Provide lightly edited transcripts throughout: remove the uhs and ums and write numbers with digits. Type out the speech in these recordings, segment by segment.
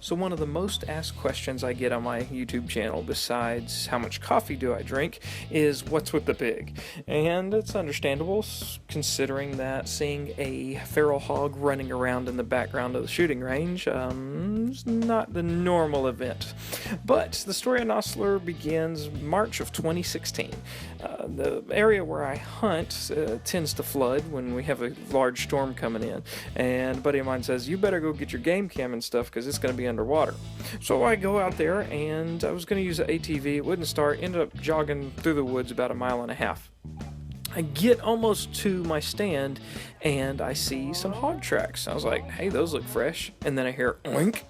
So one of the most asked questions I get on my YouTube channel, besides how much coffee do I drink, is what's with the pig? And it's understandable, considering that seeing a feral hog running around in the background of the shooting range is not the normal event. But the story of Nosler begins March of 2016. The area where I hunt tends to flood when we have a large storm coming in, and a buddy of mine says, you better go get your game cam and stuff because it's going to be underwater. So I go out there, and I was going to use an ATV. It wouldn't start. Ended up jogging through the woods about 1.5 miles. I get almost to my stand, and I see some hog tracks. I was like, hey, those look fresh. And then I hear oink.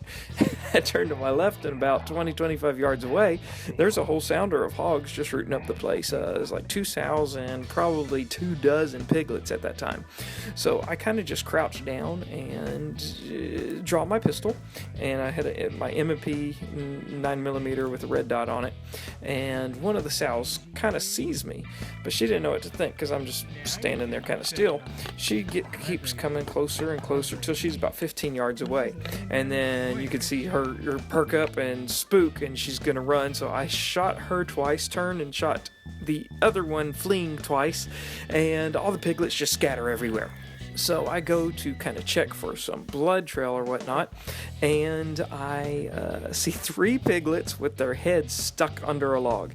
I turn to my left, and about 20-25 yards away, there's a whole sounder of hogs just rooting up the place. There's like 2 sows and probably 24 piglets at that time. So I kind of just crouched down and draw my pistol, and I had my M&P 9mm with a red dot on it. And one of the sows kind of sees me, but she didn't know what to think because I'm just standing there kind of still. She keeps coming closer and closer till she's about 15 yards away, and then you could see her perk up and spook, and she's gonna run. So I shot her twice, turned and shot the other one fleeing twice, and all the piglets just scatter everywhere. So I go to kind of check for some blood trail or whatnot, and I see 3 piglets with their heads stuck under a log.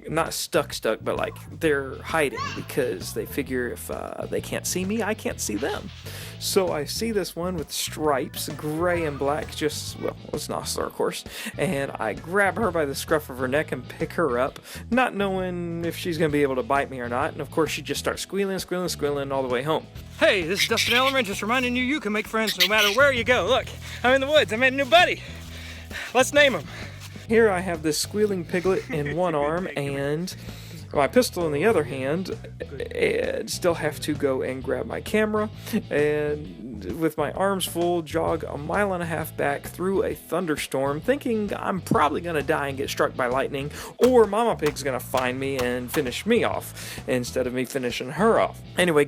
Not stuck, but like they're hiding because they figure if they can't see me, I can't see them. So I see this one with stripes, gray and black, it's Nosler, of course, and I grab her by the scruff of her neck and pick her up, not knowing if she's going to be able to bite me or not, and of course she just starts squealing all the way home. Hey, this is Dustin Ellerman, just reminding you can make friends no matter where you go. Look, I'm in the woods, I made a new buddy. Let's name him. Here I have this squealing piglet in one arm and my pistol in the other hand, and still have to go and grab my camera, and with my arms full, jog 1.5 miles back through a thunderstorm, thinking I'm probably going to die and get struck by lightning, or Mama Pig's going to find me and finish me off, instead of me finishing her off. Anyway,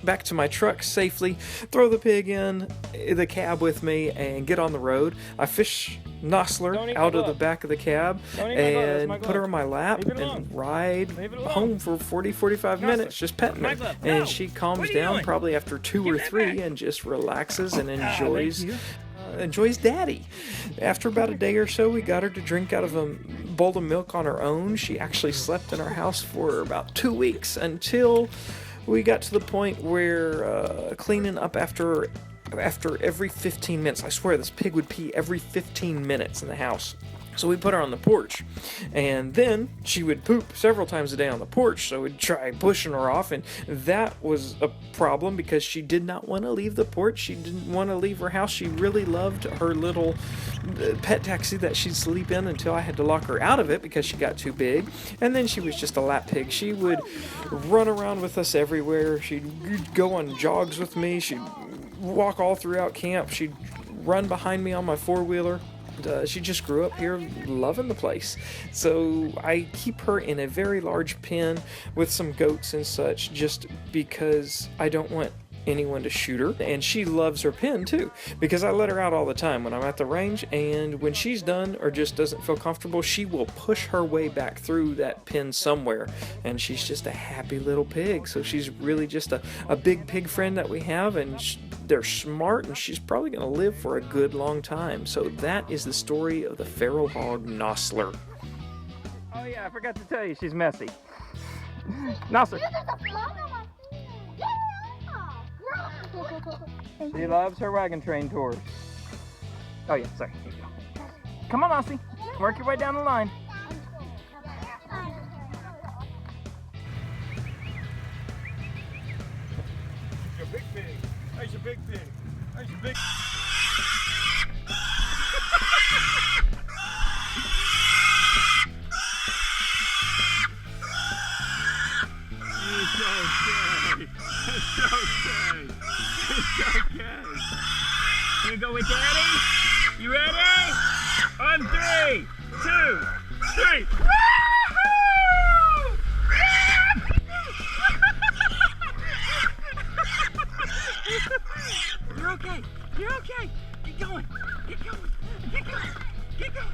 back to my truck safely, throw the pig in the cab with me, and get on the road. I fish Nosler out of the back of the cab and put her on my lap and ride home for 40-45 minutes, just petting her. And she calms down probably after 2 or 3 and just relaxes and enjoys daddy. After about a day or so, we got her to drink out of a bowl of milk on her own. She actually slept in our house for about 2 weeks until we got to the point where cleaning up after every 15 minutes. I swear this pig would pee every 15 minutes in the house. So we put her on the porch, and then she would poop several times a day on the porch, so we'd try pushing her off, and that was a problem because she did not want to leave the porch. She didn't want to leave her house. She really loved her little pet taxi that she'd sleep in until I had to lock her out of it because she got too big. And then she was just a lap pig. She would run around with us everywhere. She'd go on jogs with me. She'd walk all throughout camp. She'd run behind me on my four-wheeler. She just grew up here loving the place. So I keep her in a very large pen with some goats and such, just because I don't want anyone to shoot her. And she loves her pen too, because I let her out all the time when I'm at the range, and when she's done or just doesn't feel comfortable, she will push her way back through that pen somewhere, and she's just a happy little pig. So she's really just a big pig friend that we have, and they're smart, and she's probably going to live for a good long time. So that is the story of the feral hog Nosler. Oh yeah, I forgot to tell you, she's messy. Nosler. She loves her wagon train tours. Oh yeah, sorry. Here you go. Come on, Nossie. Work your way down the line. You're a big pig. There's your big pig. There's your big... It's okay. It's okay. It's okay. You go with Daddy? You ready? On 3, 2, 3. You're okay. You're okay. Get going. Get going. Get going. Get going.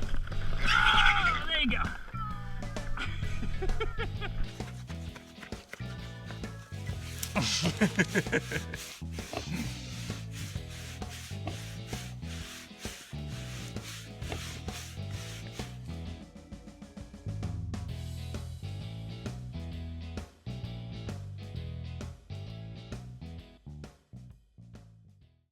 Oh, there you go.